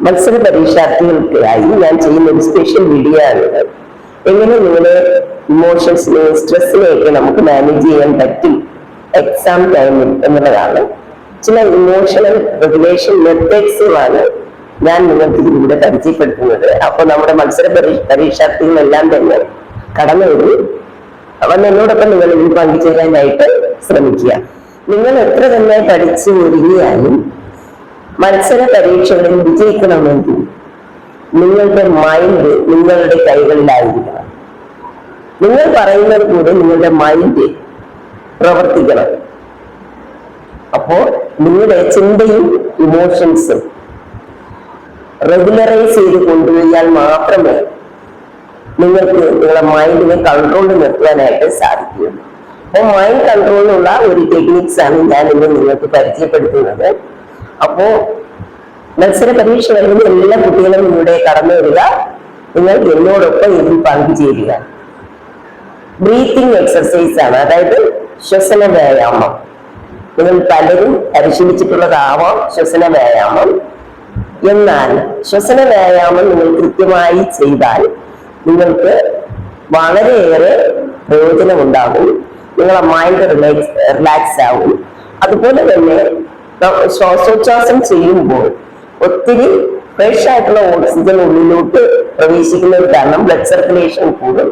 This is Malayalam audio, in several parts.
മത്സര പരീക്ഷാർത്ഥികൾക്കായി ഞാൻ ചെയ്യുന്ന ഒരു സ്പെഷ്യൽ വീഡിയോ ആണിത്. എങ്ങനെ നിങ്ങളുടെ ഇമോഷൻസിനെ സ്ട്രെസ്സിനെയൊക്കെ നമുക്ക് മാനേജ് ചെയ്യാൻ പറ്റും എക്സാം ടൈമിൽ എന്നുള്ളതാണ്. ചില ഇമോഷണൽ റെഗുലേഷൻ മെത്തേഡ്സുകളാണ് ഞാൻ നിങ്ങൾക്ക് ഇതിലൂടെ പരിചയപ്പെടുത്തുന്നത്. അപ്പൊ നമ്മുടെ മത്സര പരീക്ഷാർത്ഥികളെല്ലാം തന്നെ കടന്നു വരും. അവൻ എന്നോടൊപ്പം നിങ്ങൾ ഇതിൽ പങ്കുചേരാനായിട്ട് ശ്രമിക്കുക. നിങ്ങൾ എത്ര തന്നെ പഠിച്ചു ഒരുങ്ങിയാലും മത്സര പരീക്ഷകളിൽ വിജയിക്കണമെങ്കിൽ നിങ്ങളുടെ മൈൻഡ് നിങ്ങളുടെ കൈകളിലായിരിക്കണം. നിങ്ങൾ പറയുന്നത് കൂടെ നിങ്ങളുടെ മൈൻഡ് പ്രവർത്തിക്കണം. അപ്പോ നിങ്ങളുടെ ചിന്തയും ഇമോഷൻസും റെഗുലറൈസ് ചെയ്ത് കൊണ്ടുപോയാൽ മാത്രമേ നിങ്ങൾക്ക് നിങ്ങളുടെ മൈൻഡിനെ കൺട്രോളിൽ നിർത്തുവാനായിട്ട് സാധിക്കുകയുള്ളൂ. അപ്പോൾ മൈൻഡ് കൺട്രോളിനുള്ള ഒരു ടെക്നിക്സ് ആണ് ഞാൻ ഇന്ന് നിങ്ങൾക്ക് പരിചയപ്പെടുത്തുന്നത്. അപ്പോ മത്സര പരീക്ഷ വരുന്ന എല്ലാ കുട്ടികളും ഇവിടെ കടന്നു വരിക. നിങ്ങൾ എന്നോടൊപ്പം ഇതിൽ പങ്കുചേരുക. ബ്രീത്തിങ് എക്സർസൈസ് ആണ്, അതായത് ശ്വസന വ്യായാമം. നിങ്ങൾ പലരും പരിശീലിച്ചിട്ടുള്ളതാവാം ശ്വസന വ്യായാമം. എന്നാൽ ശ്വസന വ്യായാമം നിങ്ങൾ കൃത്യമായി ചെയ്താൽ നിങ്ങൾക്ക് വളരെയേറെ പ്രയോജനമുണ്ടാകും. നിങ്ങളെ മൈൻഡ് റിലാക്സ് ആവും. അതുപോലെ തന്നെ ശ്വാസോച്ഛ്വാസം ചെയ്യുമ്പോൾ ഒത്തിരി ഫ്രഷ് ആയിട്ടുള്ള ഓക്സിജൻ ഉള്ളിലോട്ട് പ്രവേശിക്കുന്നത് കാരണം ബ്ലഡ് സർക്കുലേഷൻ കൂടും.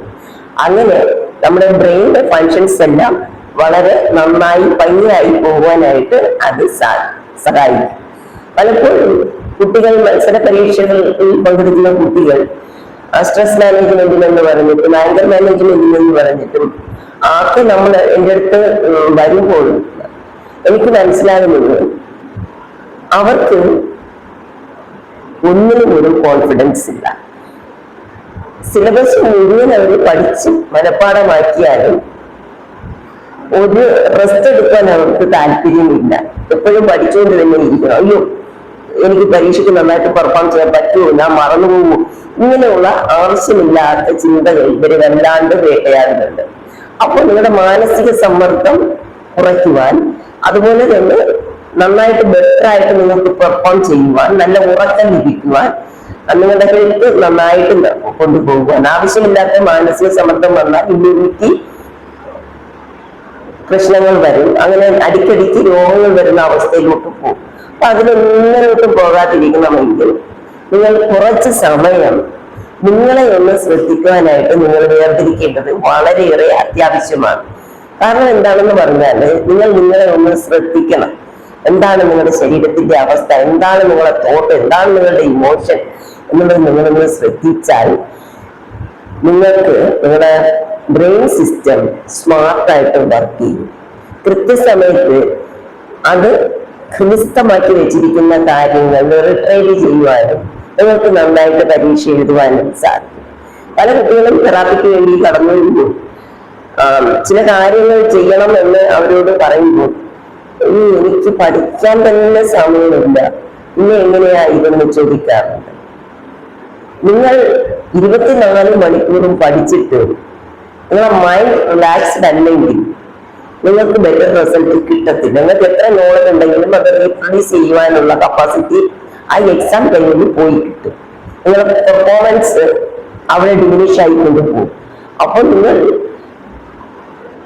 അങ്ങനെ നമ്മുടെ ബ്രെയിനിന്റെ ഫങ്ഷൻസ് എല്ലാം വളരെ നന്നായി ഭംഗിയായി പോകാനായിട്ട് അത് സഹായിക്കും. പലപ്പോഴും കുട്ടികൾ മത്സര പരീക്ഷകളിൽ പങ്കെടുക്കുന്ന കുട്ടികൾ സ്ട്രെസ് മാനേജ്മെന്റിൽ എന്ന് പറഞ്ഞിട്ടും ആങ്കർ മാനേജ്മെന്റിൽ എന്ന് പറഞ്ഞിട്ടും ആക്കെ നമ്മൾ എൻ്റെ അടുത്ത് വരുമ്പോൾ എനിക്ക് മനസ്സിലാകുന്നത് അവർക്ക് ഒന്നിനും ഒരു കോൺഫിഡൻസ് ഇല്ല. സിലബസ് മുഴുവൻ അവർ പഠിച്ച് മനഃപ്പാഠമാക്കിയാലും ഒരു റെസ്റ്റ് എടുക്കാൻ അവർക്ക് താല്പര്യമില്ല. എപ്പോഴും പഠിച്ചുകൊണ്ട് തന്നെ ഇരിക്കണം. അയ്യോ, എനിക്ക് പരീക്ഷയ്ക്ക് നന്നായിട്ട് പെർഫോം ചെയ്യാൻ പറ്റുമോ, ഞാൻ മറന്നുപോകുമോ, ഇങ്ങനെയുള്ള ആവശ്യമില്ലാത്ത ചിന്തകൾ ഇവര് വല്ലാണ്ട് വേട്ടയാടുന്നുണ്ട്. അപ്പോൾ നിങ്ങളുടെ മാനസിക സമ്മർദ്ദം കുറയ്ക്കുവാൻ, അതുപോലെ തന്നെ നന്നായിട്ട് ബെറ്റർ ആയിട്ട് നിങ്ങൾക്ക് പെർഫോം ചെയ്യുവാൻ, നല്ല ഉറക്കം ലഭിക്കുവാൻ, നിങ്ങളുടെ ഹെൽത്ത് നന്നായിട്ട് കൊണ്ടുപോകുവാൻ, ആവശ്യമില്ലാത്ത മാനസിക സമ്മർദ്ദം വന്നാൽ ഇമ്മ്യൂണിറ്റി പ്രശ്നങ്ങൾ വരും. അങ്ങനെ അടിക്കടിക്ക് രോഗങ്ങൾ വരുന്ന അവസ്ഥയിലോട്ട് പോകും. അപ്പൊ അതിലൊന്നിനോട്ടും പോകാതിരിക്കണമെങ്കിൽ നിങ്ങൾ കുറച്ച് സമയം നിങ്ങളെ ഒന്ന് ശ്രദ്ധിക്കുവാനായിട്ട് നിങ്ങൾ വേർതിരിക്കേണ്ടത് വളരെയേറെ അത്യാവശ്യമാണ്. കാരണം എന്താണെന്ന് പറഞ്ഞാല് നിങ്ങൾ നിങ്ങളെ ഒന്ന് ശ്രദ്ധിക്കണം. എന്താണ് നിങ്ങളുടെ ശരീരത്തിന്റെ അവസ്ഥ, എന്താണ് നിങ്ങളുടെ തോട്ട്, എന്താണ് നിങ്ങളുടെ ഇമോഷൻ എന്നുള്ളത് നിങ്ങളൊന്ന് ശ്രദ്ധിച്ചാൽ നിങ്ങൾക്ക് നിങ്ങളുടെ ബ്രെയിൻ സിസ്റ്റം സ്മാർട്ടായിട്ട് വർക്ക് ചെയ്യും. കൃത്യസമയത്ത് അത് ഹൃദയസ്ഥമാക്കി വെച്ചിരിക്കുന്ന കാര്യങ്ങൾ റിട്രൈവ് ചെയ്യുവാനും നിങ്ങൾക്ക് നന്നായിട്ട് പരീക്ഷ എഴുതുവാനും സാധിക്കും. പല കുട്ടികളും തെറാപ്പിക്ക് വേണ്ടി കടന്നു വരുമ്പോൾ ചില കാര്യങ്ങൾ ചെയ്യണം എന്ന് അവരോട് പറയുമ്പോൾ എനിക്ക് പഠിക്കാൻ തന്നെ സമയമില്ല, പിന്നെ എങ്ങനെയാ ഇതെന്ന് ചോദിക്കാറുണ്ട്. നിങ്ങൾ 24 മണിക്കൂറും പഠിച്ചിട്ട് നിങ്ങളെ മൈൻഡ് റിലാക്സ്ഡ് അല്ലെങ്കിൽ നിങ്ങൾക്ക് ബെറ്റർ റിസൾട്ട് കിട്ടത്തില്ല. നിങ്ങൾക്ക് എത്ര നോളജ് ഉണ്ടെങ്കിലും അത് റീപ്രൊഡ്യൂസ് ചെയ്യുവാനുള്ള കപ്പാസിറ്റി ആ എക്സാം ടൈമിൽ പോയി കിട്ടും. നിങ്ങളുടെ പെർഫോമൻസ് അവിടെ ഡിമിനിഷ് ആയിക്കൊണ്ട് പോകും. അപ്പോൾ നിങ്ങൾ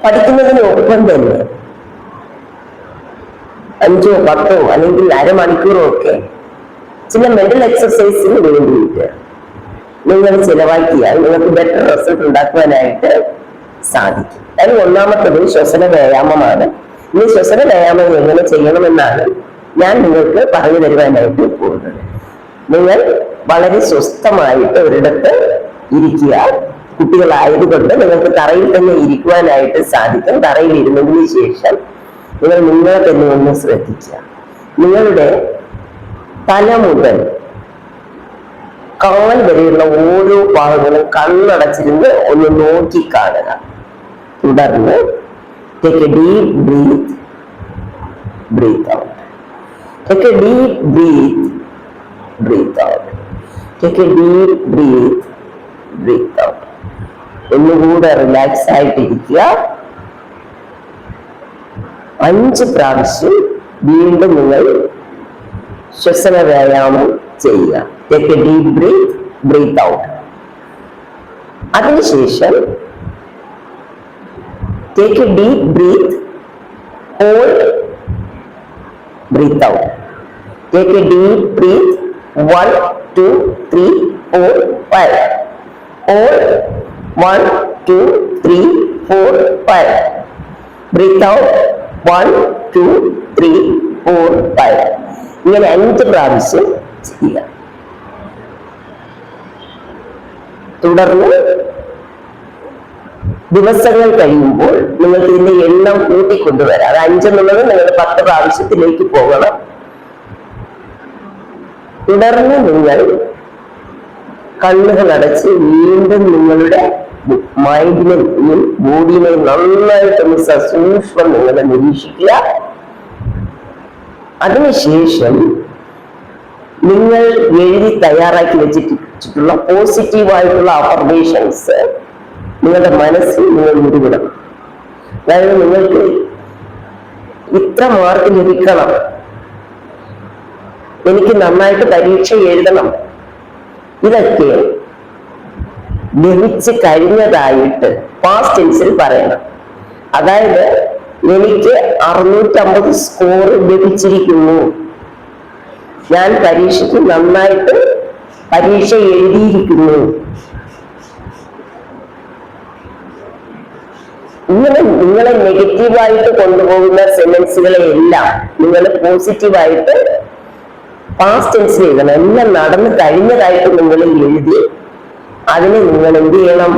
പഠിക്കുന്നതിനൊപ്പം തന്നെ 5 or 10 അല്ലെങ്കിൽ അരമണിക്കൂറോ ഒക്കെ ചില മെന്റൽ എക്സർസൈസിന് വേണ്ടിയിട്ട് നിങ്ങൾ ചിലവാക്കിയാൽ നിങ്ങൾക്ക് ബെറ്റർ റിസൾട്ട് ഉണ്ടാക്കുവാനായിട്ട് സാധിക്കും. അതിന് ഒന്നാമത്തത് ശ്വസന വ്യായാമമാണ്. ഈ ശ്വസന വ്യായാമം എങ്ങനെ ചെയ്യണമെന്നാണ് ഞാൻ നിങ്ങൾക്ക് പറഞ്ഞു തരുവാനായിട്ട് പോകുന്നത്. നിങ്ങൾ വളരെ സ്വസ്ഥമായിട്ട് ഒരിടത്ത് ഇരിക്കുക. കുട്ടികളായതുകൊണ്ട് നിങ്ങൾക്ക് തറയിൽ തന്നെ ഇരിക്കുവാനായിട്ട് സാധിക്കും. തറയിൽ ഇരുന്നതിന് ശേഷം നിങ്ങൾ നിങ്ങളെ തന്നെ ഒന്ന് ശ്രദ്ധിക്കുക. നിങ്ങളുടെ തല മുതൽ കാൽ വരെയുള്ള ഓരോ ഭാഗങ്ങളും കണ്ണടച്ചിരുന്ന് ഒന്ന് നോക്കി കാണുക. തുടർന്ന് take a deep breath, breathe out. Take a deep breath, breathe out. Take a deep breath, breathe out. ഒന്നുകൂടെ റിലാക്സ് ആയിട്ടിരിക്കുക. 5 പ്രാവശ്യം വീണ്ടും നിങ്ങൾ ശ്വസന വ്യായാമം ചെയ്യുക. Take a deep breath, breath out. അതിനുശേഷം take a deep breath, hold, breath out. Take a deep breath 1 2 3 4 5. Hold 1 2 3 4 5. Breath out 1 2 3 4 5. ഇങ്ങനെ 5 പ്രാവശ്യം ചെയ്യുക. തുടർന്ന് ദിവസങ്ങൾ കഴിയുമ്പോൾ നിങ്ങൾക്ക് ഇതിന്റെ എണ്ണം കൂട്ടിക്കൊണ്ടുവരാം. അത് 5 എന്നുള്ളത് നിങ്ങൾ 10 പ്രാവശ്യത്തിലേക്ക് പോകണം. തുടർന്ന് നിങ്ങൾ കണ്ണുകൾ അടച്ച് വീണ്ടും നിങ്ങളുടെ മൈൻഡിനെയും ബോഡിയെയും നന്നായിട്ടൊന്ന് സസൂക്ഷ്മം നിങ്ങൾ നിരീക്ഷിക്കുക. അതിനുശേഷം നിങ്ങൾ എഴുതി തയ്യാറാക്കി വെച്ചിട്ടുള്ള പോസിറ്റീവായിട്ടുള്ള അഫർമേഷൻസ് നിങ്ങളുടെ മനസ്സിൽ നിങ്ങൾ ഉരുവിടണം. അതായത് നിങ്ങൾക്ക് ഇത്ര മാർക്ക് ലഭിക്കണം, എനിക്ക് നന്നായിട്ട് പരീക്ഷ എഴുതണം, ഇതൊക്കെ ലഭിച്ചു കഴിഞ്ഞതായിട്ട് പാസ്റ്റ് ടെൻസിൽ പറയണം. അതായത് എനിക്ക് 650 സ്കോർ ലഭിച്ചിരിക്കുന്നു, ഞാൻ പരീക്ഷയ്ക്ക് നന്നായിട്ട് പരീക്ഷ എഴുതിയിരിക്കുന്നു. ഇങ്ങനെ നിങ്ങളെ നെഗറ്റീവായിട്ട് കൊണ്ടുപോകുന്ന സെന്റൻസുകളെ എല്ലാം നിങ്ങൾ പോസിറ്റീവായിട്ട് പാസ്റ്റ് ടെൻസിൽ എഴുതണം. എല്ലാം നടന്നു കഴിഞ്ഞതായിട്ട് നിങ്ങൾ എഴുതി അതിന് നിങ്ങൾ എന്ത് ചെയ്യണം?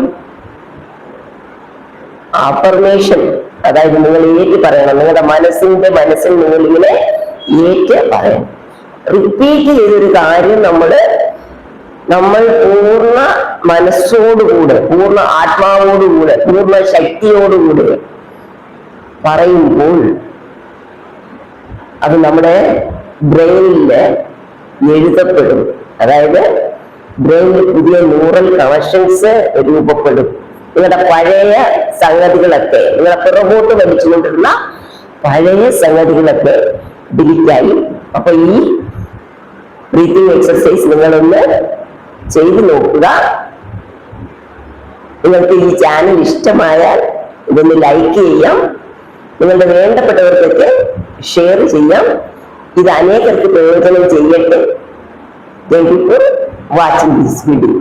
അഫർമേഷൻ, അതായത് നിങ്ങൾ ഏറ്റ് പറയണം. നിങ്ങളുടെ മനസ്സിൽ നിങ്ങൾ ഇങ്ങനെ ഏറ്റ് പറയണം. റിപ്പീറ്റ് ചെയ്തൊരു കാര്യം നമ്മൾ പൂർണ്ണ മനസ്സോടുകൂടെ, പൂർണ്ണ ആത്മാവോടുകൂടെ, പൂർണ്ണ ശക്തിയോടുകൂടെ പറയുമ്പോൾ അത് നമ്മുടെ ബ്രെയിനില് എഴുതപ്പെടും. അതായത് ബ്രെയിനിൽ പുതിയ ന്യൂറൽ കണക്ഷൻസ് രൂപപ്പെടും. നിങ്ങളുടെ പഴയ സംഗതികളൊക്കെ, നിങ്ങളെ പുറകോട്ട് വലിച്ചുകൊണ്ടിരുന്ന പഴയ സംഗതികളൊക്കെ ഡിലീറ്റായി. അപ്പൊ ഈ ബ്രീത്തിങ് എക്സർസൈസ് നിങ്ങളൊന്ന് ചെയ്തു നോക്കുക. നിങ്ങൾക്ക് ഈ ചാനൽ ഇഷ്ടമായാൽ ഇതൊന്ന് ലൈക്ക് ചെയ്യാം, നിങ്ങളുടെ വേണ്ടപ്പെട്ടവർക്കൊക്കെ ഷെയർ ചെയ്യാം. ഇത് അനേകർക്ക് പ്രയോജനം ചെയ്യട്ടെ. Thank you for watching this video.